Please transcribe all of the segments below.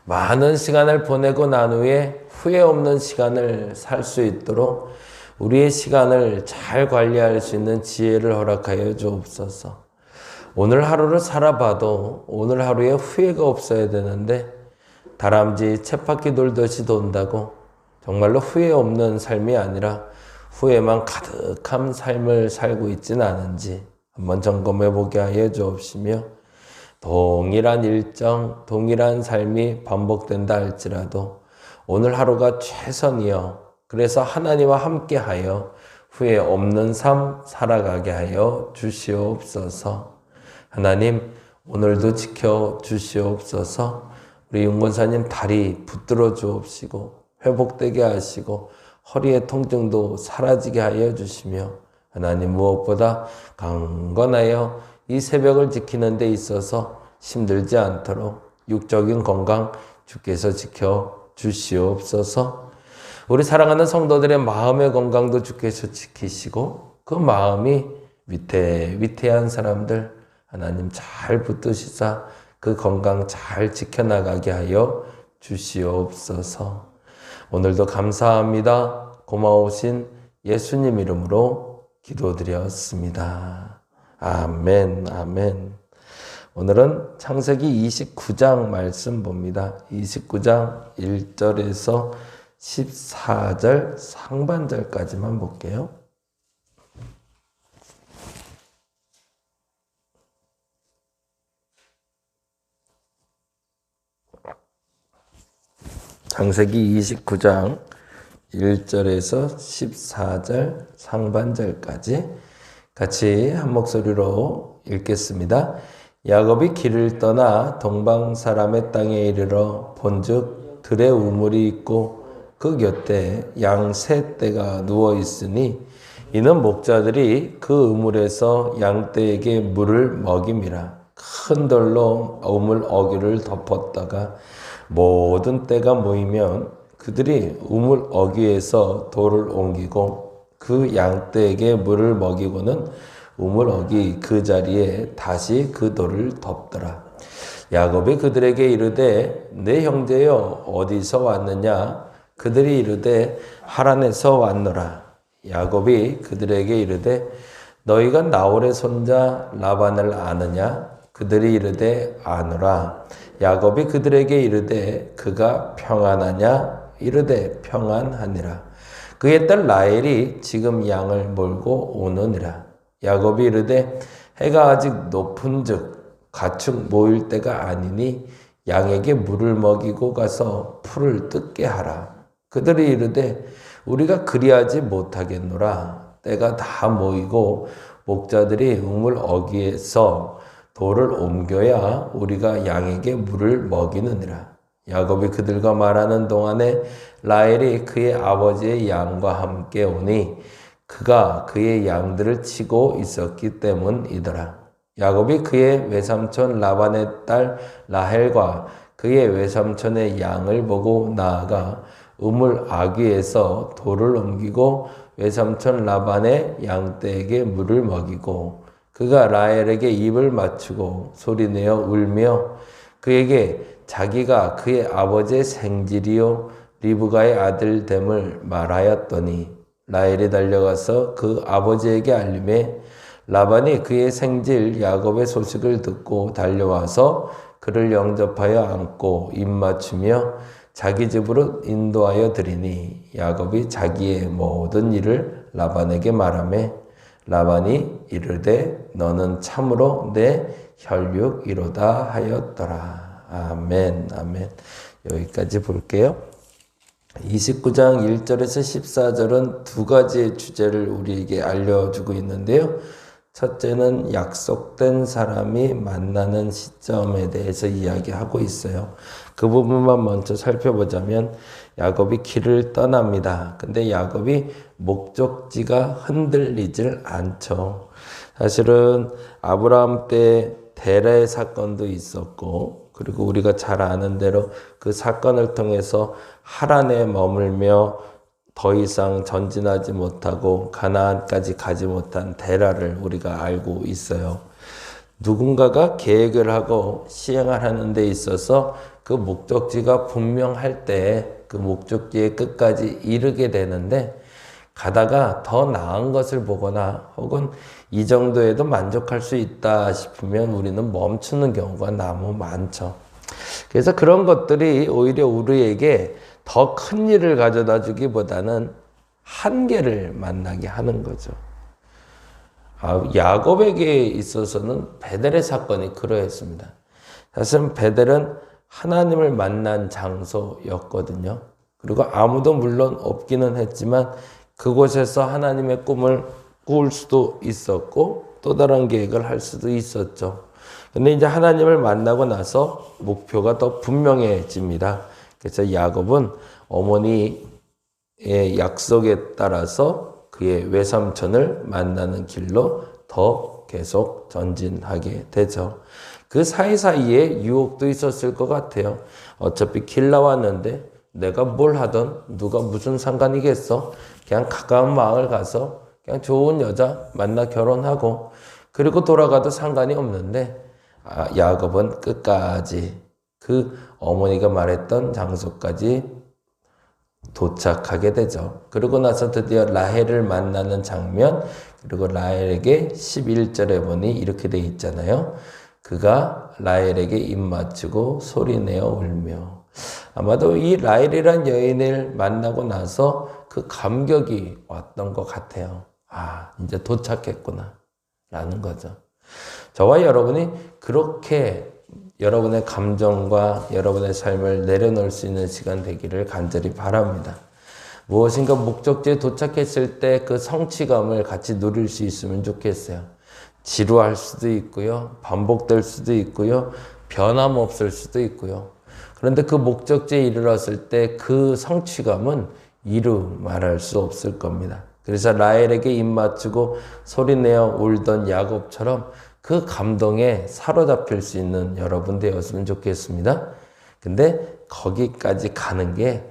많은 시간을 보내고 난 후에 후회 없는 시간을 살 수 있도록 우리의 시간을 잘 관리할 수 있는 지혜를 허락하여 주옵소서. 오늘 하루를 살아봐도 오늘 하루에 후회가 없어야 되는데 다람쥐 쳇바퀴 돌듯이 돈다고 정말로 후회 없는 삶이 아니라 후회만 가득한 삶을 살고 있지는 않은지 한번 점검해 보게 하여 주옵시며, 동일한 일정, 동일한 삶이 반복된다 할지라도 오늘 하루가 최선이요, 그래서 하나님과 함께하여 후회 없는 삶 살아가게 하여 주시옵소서. 하나님, 오늘도 지켜 주시옵소서. 우리 윤권사님 다리 붙들어 주옵시고 회복되게 하시고 허리의 통증도 사라지게 하여 주시며, 하나님 무엇보다 강건하여 이 새벽을 지키는 데 있어서 힘들지 않도록 육적인 건강 주께서 지켜 주시옵소서. 우리 사랑하는 성도들의 마음의 건강도 주께서 지키시고 그 마음이 위태한 사람들 하나님 잘 붙드시사 그 건강 잘 지켜나가게 하여 주시옵소서. 오늘도 감사합니다. 고마우신 예수님 이름으로 기도드렸습니다. 아멘, 아멘. 오늘은 창세기 29장 말씀 봅니다. 29장 1절에서 14절 상반절까지만 볼게요. 창세기 29장 1절에서 14절 상반절까지 같이 한 목소리로 읽겠습니다. 야곱이 길을 떠나 동방 사람의 땅에 이르러 본즉 들에 우물이 있고 그 곁에 양 세 떼가 누워 있으니 이는 목자들이 그 우물에서 양떼에게 물을 먹임이라. 큰 돌로 우물 어귀를 덮었다가 모든 떼가 모이면 그들이 우물 어귀에서 돌을 옮기고 그 양떼에게 물을 먹이고는 우물 어귀 그 자리에 다시 그 돌을 덮더라. 야곱이 그들에게 이르되 내 형제여 어디서 왔느냐? 그들이 이르되 하란에서 왔노라. 야곱이 그들에게 이르되 너희가 나홀의 손자 라반을 아느냐? 그들이 이르되 아노라. 야곱이 그들에게 이르되 그가 평안하냐? 이르되 평안하니라. 그의 딸 라헬이 지금 양을 몰고 오느니라. 야곱이 이르되 해가 아직 높은즉 가축 모일 때가 아니니 양에게 물을 먹이고 가서 풀을 뜯게 하라. 그들이 이르되 우리가 그리하지 못하겠노라. 때가 다 모이고 목자들이 우물 어귀에서 돌을 옮겨야 우리가 양에게 물을 먹이느니라. 야곱이 그들과 말하는 동안에 라헬이 그의 아버지의 양과 함께 오니 그가 그의 양들을 치고 있었기 때문이더라. 야곱이 그의 외삼촌 라반의 딸 라헬과 그의 외삼촌의 양을 보고 나아가 우물 아귀에서 돌을 옮기고 외삼촌 라반의 양떼에게 물을 먹이고 그가 라헬에게 입을 맞추고 소리내어 울며 그에게 자기가 그의 아버지의 생질이요 리브가의 아들 됨을 말하였더니 라헬이 달려가서 그 아버지에게 알림해 라반이 그의 생질 야곱의 소식을 듣고 달려와서 그를 영접하여 안고 입맞추며 자기 집으로 인도하여 드리니 야곱이 자기의 모든 일을 라반에게 말하매 라반이 이르되 너는 참으로 내 혈육이로다 하였더라. 아멘, 아멘. 여기까지 볼게요. 29장 1절에서 14절은 두 가지의 주제를 우리에게 알려주고 있는데요. 첫째는 약속된 사람이 만나는 시점에 대해서 이야기하고 있어요. 그 부분만 먼저 살펴보자면 야곱이 길을 떠납니다. 근데 야곱이 목적지가 흔들리질 않죠. 사실은 아브라함 때 데라의 사건도 있었고, 그리고 우리가 잘 아는 대로 그 사건을 통해서 하란에 머물며 더 이상 전진하지 못하고 가나안까지 가지 못한 데라를 우리가 알고 있어요. 누군가가 계획을 하고 시행을 하는 데 있어서 그 목적지가 분명할 때 그 목적지의 끝까지 이르게 되는데, 가다가 더 나은 것을 보거나 혹은 이 정도에도 만족할 수 있다 싶으면 우리는 멈추는 경우가 너무 많죠. 그래서 그런 것들이 오히려 우리에게 더 큰 일을 가져다 주기보다는 한계를 만나게 하는 거죠. 야곱에게 있어서는 베델의 사건이 그러했습니다. 사실은 베델은 하나님을 만난 장소였거든요. 그리고 아무도 물론 없기는 했지만 그곳에서 하나님의 꿈을 꾸을 수도 있었고 또 다른 계획을 할 수도 있었죠. 근데 이제 하나님을 만나고 나서 목표가 더 분명해집니다. 그래서 야곱은 어머니의 약속에 따라서 그의 외삼촌을 만나는 길로 더 계속 전진하게 되죠. 그 사이사이에 유혹도 있었을 것 같아요. 어차피 길 나왔는데 내가 뭘 하든 누가 무슨 상관이겠어. 그냥 가까운 마을 가서 그냥 좋은 여자 만나 결혼하고 그리고 돌아가도 상관이 없는데, 야곱은 끝까지 그 어머니가 말했던 장소까지 도착하게 되죠. 그러고 나서 드디어 라헬을 만나는 장면, 그리고 라헬에게 11절에 보니 이렇게 돼 있잖아요. 그가 라헬에게 입 맞추고 소리내어 울며. 아마도 이 라헬이란 여인을 만나고 나서 그 감격이 왔던 것 같아요. 이제 도착했구나 라는 거죠. 저와 여러분이 그렇게 여러분의 감정과 여러분의 삶을 내려놓을 수 있는 시간 되기를 간절히 바랍니다. 무엇인가 목적지에 도착했을 때 그 성취감을 같이 누릴 수 있으면 좋겠어요. 지루할 수도 있고요. 반복될 수도 있고요. 변함없을 수도 있고요. 그런데 그 목적지에 이르렀을 때 그 성취감은 이루 말할 수 없을 겁니다. 그래서 라헬에게 입 맞추고 소리내어 울던 야곱처럼 그 감동에 사로잡힐 수 있는 여러분 되었으면 좋겠습니다. 근데 거기까지 가는 게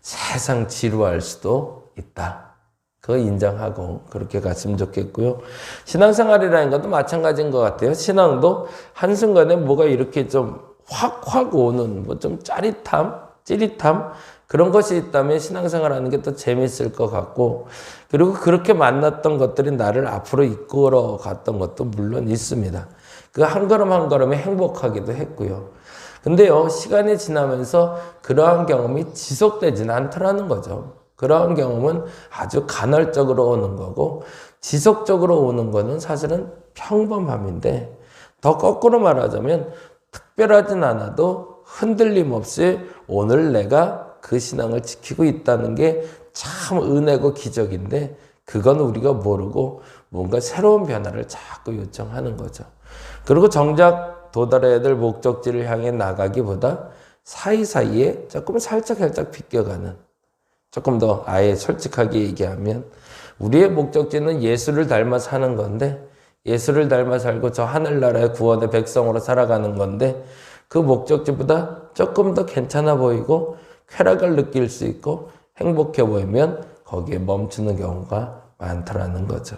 세상 지루할 수도 있다. 그거 인정하고 그렇게 갔으면 좋겠고요. 신앙생활이라는 것도 마찬가지인 것 같아요. 신앙도 한순간에 뭐가 이렇게 좀 확 오는 뭐 좀 찌릿함 그런 것이 있다면 신앙생활하는 게 더 재밌을 것 같고, 그리고 그렇게 만났던 것들이 나를 앞으로 이끌어 갔던 것도 물론 있습니다. 그 한 걸음 한 걸음이 행복하기도 했고요. 근데요, 시간이 지나면서 그러한 경험이 지속되지는 않더라는 거죠. 그러한 경험은 아주 간헐적으로 오는 거고, 지속적으로 오는 거는 사실은 평범함인데, 더 거꾸로 말하자면 특별하진 않아도 흔들림 없이 오늘 내가 그 신앙을 지키고 있다는 게 참 은혜고 기적인데, 그건 우리가 모르고 뭔가 새로운 변화를 자꾸 요청하는 거죠. 그리고 정작 도달해야 될 목적지를 향해 나가기보다 사이사이에 조금 살짝 비껴가는, 조금 더 아예 솔직하게 얘기하면 우리의 목적지는 예수를 닮아 사는 건데, 예수를 닮아 살고 저 하늘나라의 구원의 백성으로 살아가는 건데, 그 목적지보다 조금 더 괜찮아 보이고 쾌락을 느낄 수 있고 행복해 보이면 거기에 멈추는 경우가 많더라는 거죠.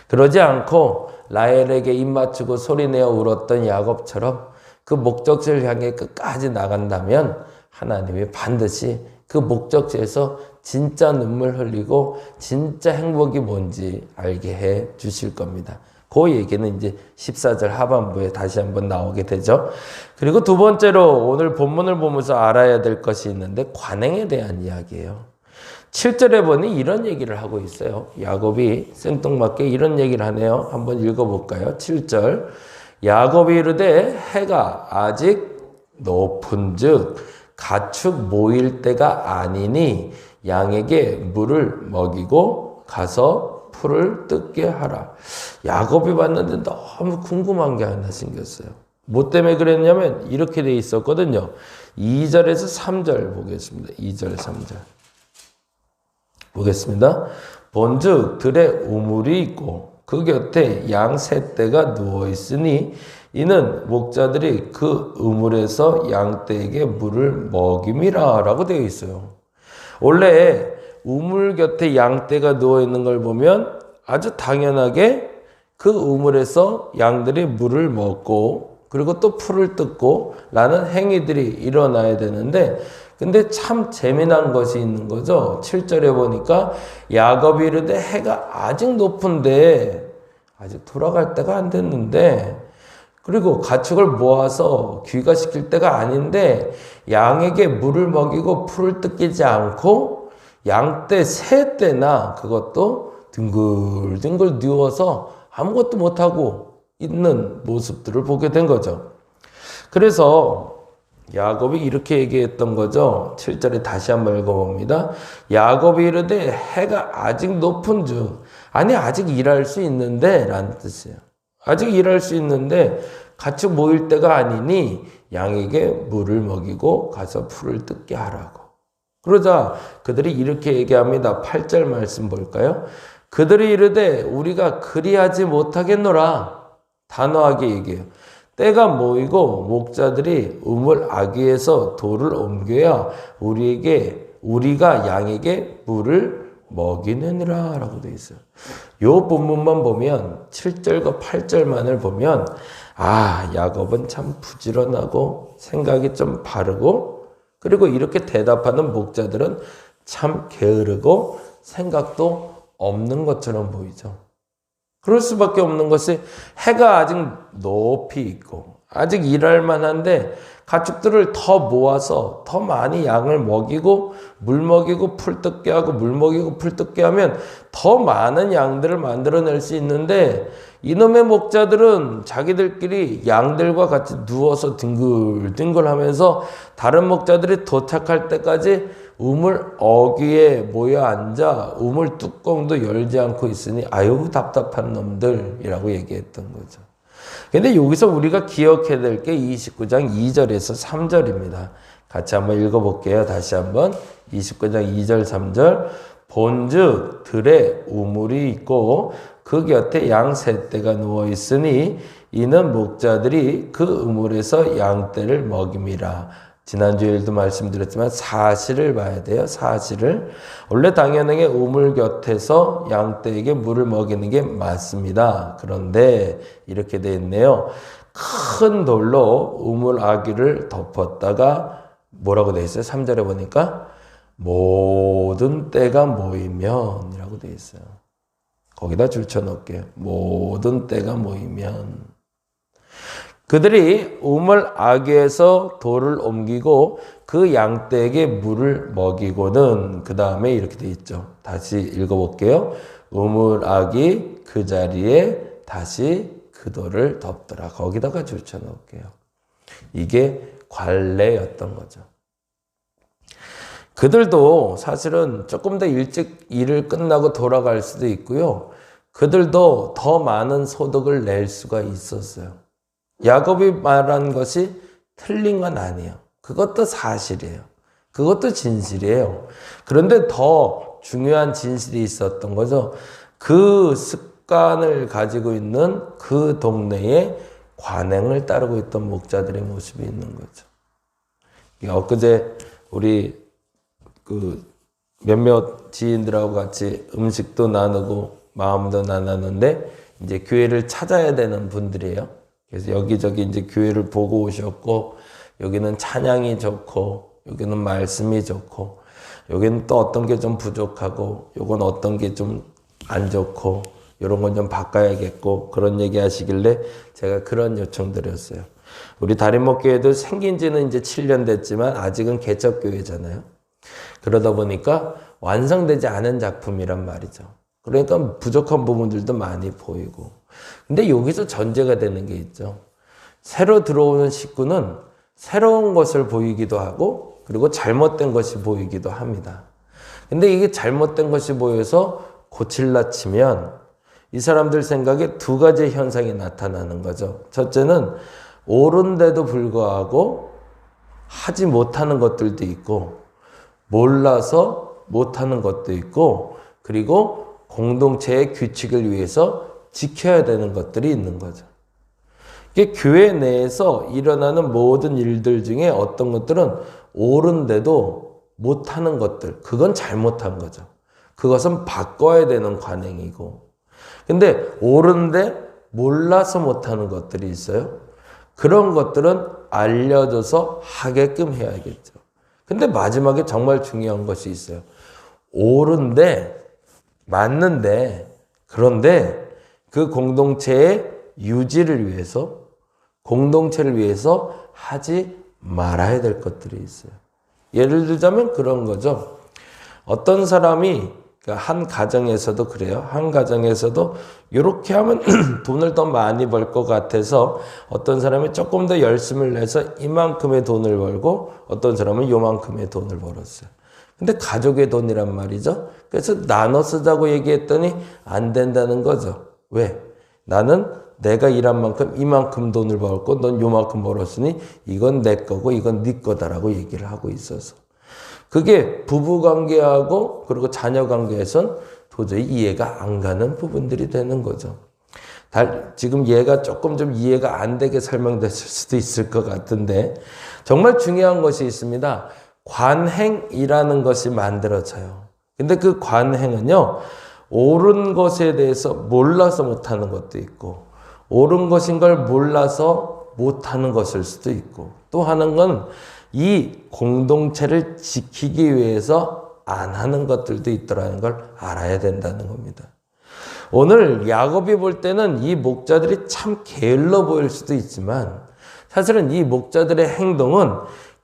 그러지 않고 라헬에게 입 맞추고 소리내어 울었던 야곱처럼 그 목적지를 향해 끝까지 나간다면 하나님이 반드시 그 목적지에서 진짜 눈물 흘리고 진짜 행복이 뭔지 알게 해 주실 겁니다. 그 얘기는 이제 14절 하반부에 다시 한번 나오게 되죠. 그리고 두 번째로 오늘 본문을 보면서 알아야 될 것이 있는데, 관행에 대한 이야기예요. 7절에 보니 이런 얘기를 하고 있어요. 야곱이 생뚱맞게 이런 얘기를 하네요. 한번 읽어볼까요? 7절. 야곱이 이르되 해가 아직 높은즉 가축 모일 때가 아니니 양에게 물을 먹이고 가서 풀을 뜯게 하라. 야곱이 봤는데 너무 궁금한 게 하나 생겼어요. 뭐 때문에 그랬냐면 이렇게 돼 있었거든요. 2절에서 3절 보겠습니다. 2절, 3절. 보겠습니다. 본즉 들에 우물이 있고 그 곁에 양 세 떼가 누워 있으니 이는 목자들이 그 우물에서 양 떼에게 물을 먹임이라 라고 되어 있어요. 원래 우물 곁에 양떼가 누워있는 걸 보면 아주 당연하게 그 우물에서 양들이 물을 먹고 그리고 또 풀을 뜯고 라는 행위들이 일어나야 되는데 근데 참 재미난 것이 있는 거죠. 7절에 보니까 야곱이 이르되 해가 아직 높은데 아직 돌아갈 때가 안 됐는데 그리고 가축을 모아서 귀가시킬 때가 아닌데 양에게 물을 먹이고 풀을 뜯기지 않고 양떼 세 떼나 그것도 뒹굴뒹굴 누워서 아무것도 못하고 있는 모습들을 보게 된 거죠. 그래서 야곱이 이렇게 얘기했던 거죠. 7절에 다시 한번 읽어봅니다. 야곱이 이르되 해가 아직 높은 중 아니 아직 일할 수 있는데 라는 뜻이에요. 아직 일할 수 있는데 같이 모일 때가 아니니 양에게 물을 먹이고 가서 풀을 뜯게 하라고. 그러자 그들이 이렇게 얘기합니다. 8절 말씀 볼까요? 그들이 이르되 우리가 그리하지 못하겠노라. 단호하게 얘기해요. 때가 모이고 목자들이 우물 아귀에서 돌을 옮겨야 우리가 양에게 물을 먹이느니라 라고 되어 있어요. 요 본문만 보면 7절과 8절만을 보면 야곱은 참 부지런하고 생각이 좀 바르고 그리고 이렇게 대답하는 목자들은 참 게으르고 생각도 없는 것처럼 보이죠. 그럴 수밖에 없는 것이 해가 아직 높이 있고 아직 일할 만한데 가축들을 더 모아서 더 많이 양을 먹이고 물 먹이고 풀 뜯게 하고 물 먹이고 풀 뜯게 하면 더 많은 양들을 만들어낼 수 있는데 이놈의 목자들은 자기들끼리 양들과 같이 누워서 뒹굴뒹굴 하면서 다른 목자들이 도착할 때까지 우물 어귀에 모여 앉아 우물 뚜껑도 열지 않고 있으니 아유 답답한 놈들이라고 얘기했던 거죠. 근데 여기서 우리가 기억해야 될 게 29장 2절에서 3절입니다. 같이 한번 읽어볼게요. 다시 한번 29장 2절 3절 본즉 들에 우물이 있고 그 곁에 양 세 떼가 누워 있으니 이는 목자들이 그 우물에서 양떼를 먹임이라. 지난주에도 말씀드렸지만 사실을 봐야 돼요. 사실을. 원래 당연하게 우물 곁에서 양떼에게 물을 먹이는 게 맞습니다. 그런데 이렇게 돼 있네요. 큰 돌로 우물 아귀를 덮었다가 뭐라고 돼 있어요? 3절에 보니까 모든 떼가 모이면 이라고 돼 있어요. 거기다 줄쳐놓을게요. 모든 떼가 모이면. 그들이 우물 아귀에서 돌을 옮기고 그 양떼에게 물을 먹이고는 그 다음에 이렇게 돼 있죠. 다시 읽어볼게요. 우물 아귀 그 자리에 다시 그 돌을 덮더라. 거기다가 줄쳐놓을게요. 이게 관례였던 거죠. 그들도 사실은 조금 더 일찍 일을 끝나고 돌아갈 수도 있고요. 그들도 더 많은 소득을 낼 수가 있었어요. 야곱이 말한 것이 틀린 건 아니에요. 그것도 사실이에요. 그것도 진실이에요. 그런데 더 중요한 진실이 있었던 거죠. 그 습관을 가지고 있는 그 동네에 관행을 따르고 있던 목자들의 모습이 있는 거죠. 엊그제 우리 몇몇 지인들하고 같이 음식도 나누고 마음도 나눴는데 이제 교회를 찾아야 되는 분들이에요. 그래서 여기저기 이제 교회를 보고 오셨고, 여기는 찬양이 좋고, 여기는 말씀이 좋고, 여기는 또 어떤 게 좀 부족하고, 요건 어떤 게 좀 안 좋고, 요런 건 좀 바꿔야겠고, 그런 얘기 하시길래 제가 그런 요청 드렸어요. 우리 다림목교회도 생긴 지는 이제 7년 됐지만, 아직은 개척교회잖아요. 그러다 보니까 완성되지 않은 작품이란 말이죠. 그러니까 부족한 부분들도 많이 보이고. 근데 여기서 전제가 되는 게 있죠. 새로 들어오는 식구는 새로운 것을 보이기도 하고 그리고 잘못된 것이 보이기도 합니다. 근데 이게 잘못된 것이 보여서 고칠라 치면 이 사람들 생각에 두 가지 현상이 나타나는 거죠. 첫째는 옳은데도 불구하고 하지 못하는 것들도 있고 몰라서 못하는 것도 있고 그리고 공동체의 규칙을 위해서 지켜야 되는 것들이 있는 거죠. 이게 교회 내에서 일어나는 모든 일들 중에 어떤 것들은 옳은데도 못하는 것들, 그건 잘못한 거죠. 그것은 바꿔야 되는 관행이고. 근데 옳은데 몰라서 못하는 것들이 있어요. 그런 것들은 알려줘서 하게끔 해야겠죠. 근데 마지막에 정말 중요한 것이 있어요. 옳은데, 맞는데, 그런데 그 공동체의 유지를 위해서, 공동체를 위해서 하지 말아야 될 것들이 있어요. 예를 들자면 그런 거죠. 어떤 사람이 한 가정에서도 그래요. 한 가정에서도 이렇게 하면 돈을 더 많이 벌 것 같아서 어떤 사람이 조금 더 열심을 내서 이만큼의 돈을 벌고 어떤 사람은 요만큼의 돈을 벌었어요. 근데 가족의 돈이란 말이죠. 그래서 나눠 쓰자고 얘기했더니 안 된다는 거죠. 왜? 나는 내가 일한 만큼 이만큼 돈을 벌고 넌 요만큼 벌었으니 이건 내 거고 이건 네 거다라고 얘기를 하고 있어서. 그게 부부관계하고 그리고 자녀관계에선 도저히 이해가 안 가는 부분들이 되는 거죠. 지금 얘가 조금 좀 이해가 안 되게 설명됐을 수도 있을 것 같은데 정말 중요한 것이 있습니다. 관행이라는 것이 만들어져요. 근데 그 관행은요, 옳은 것에 대해서 몰라서 못하는 것도 있고 옳은 것인 걸 몰라서 못하는 것일 수도 있고 또 하는 건 이 공동체를 지키기 위해서 안 하는 것들도 있더라는 걸 알아야 된다는 겁니다. 오늘 야곱이 볼 때는 이 목자들이 참 게을러 보일 수도 있지만 사실은 이 목자들의 행동은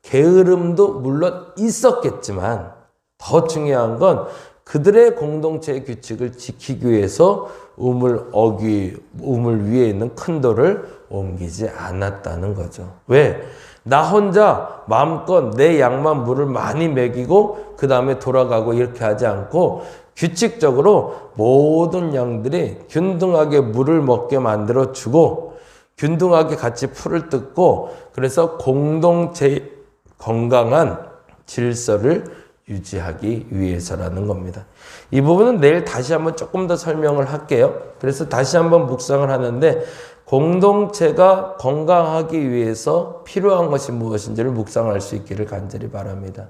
게으름도 물론 있었겠지만 더 중요한 건 그들의 공동체의 규칙을 지키기 위해서 우물 위에 있는 큰 돌을 옮기지 않았다는 거죠. 왜? 나 혼자 마음껏 내 양만 물을 많이 먹이고 그 다음에 돌아가고 이렇게 하지 않고 규칙적으로 모든 양들이 균등하게 물을 먹게 만들어 주고 균등하게 같이 풀을 뜯고 그래서 공동체의 건강한 질서를 유지하기 위해서라는 겁니다. 이 부분은 내일 다시 한번 조금 더 설명을 할게요. 그래서 다시 한번 묵상을 하는데 공동체가 건강하기 위해서 필요한 것이 무엇인지를 묵상할 수 있기를 간절히 바랍니다.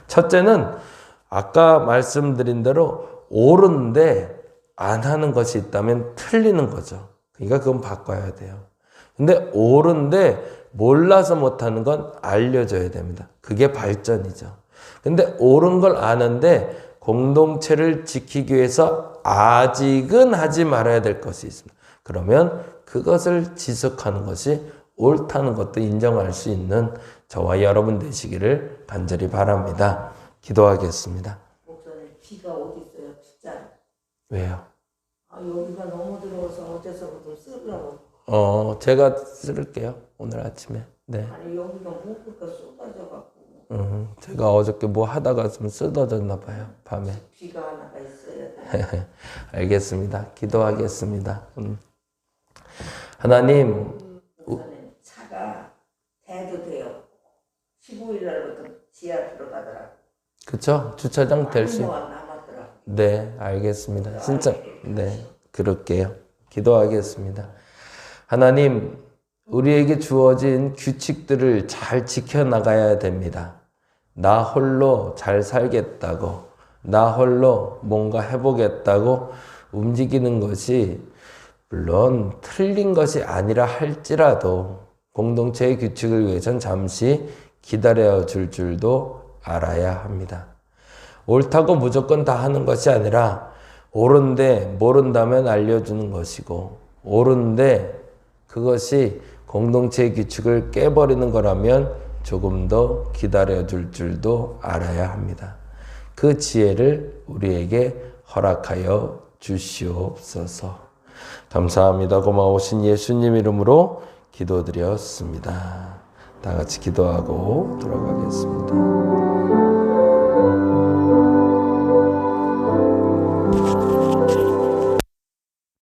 첫째는 아까 말씀드린 대로 옳은데 안 하는 것이 있다면 틀리는 거죠. 그러니까 그건 바꿔야 돼요. 근데 옳은데 몰라서 못하는 건 알려줘야 됩니다. 그게 발전이죠. 근데 옳은 걸 아는데 공동체를 지키기 위해서 아직은 하지 말아야 될 것이 있습니다. 그러면 그것을 지속하는 것이 옳다는 것도 인정할 수 있는 저와 여러분 되시기를 간절히 바랍니다. 기도하겠습니다. 목사님, 비가 어디 있어요? 진짜. 왜요? 여기가 너무 들어와서 어째서부터 쓰려고. 제가 쓸게요. 오늘 아침에. 네. 아니 여기가 목구가 쏟아져갖고. 제가 어저께 뭐 하다가 좀 쓰러졌나 봐요. 밤에. 비가 하나가 있어야 돼. 알겠습니다. 기도하겠습니다. 하나님. 목사님, 차가 대도 돼요. 15일 날부터 지하 들어가더라. 그쵸? 주차장 될 수. 남았더라. 네, 알겠습니다. 진짜, 네, 그럴게요. 기도하겠습니다. 하나님, 우리에게 주어진 규칙들을 잘 지켜나가야 됩니다. 나 홀로 잘 살겠다고, 나 홀로 뭔가 해보겠다고 움직이는 것이 물론 틀린 것이 아니라 할지라도 공동체의 규칙을 위해선 잠시 기다려 줄 줄도 알아야 합니다. 옳다고 무조건 다 하는 것이 아니라 옳은데 모른다면 알려주는 것이고 옳은데 그것이 공동체의 규칙을 깨버리는 거라면 조금 더 기다려 줄 줄도 알아야 합니다. 그 지혜를 우리에게 허락하여 주시옵소서. 감사합니다. 고마우신 예수님 이름으로 기도드렸습니다. 다 같이 기도하고 돌아가겠습니다.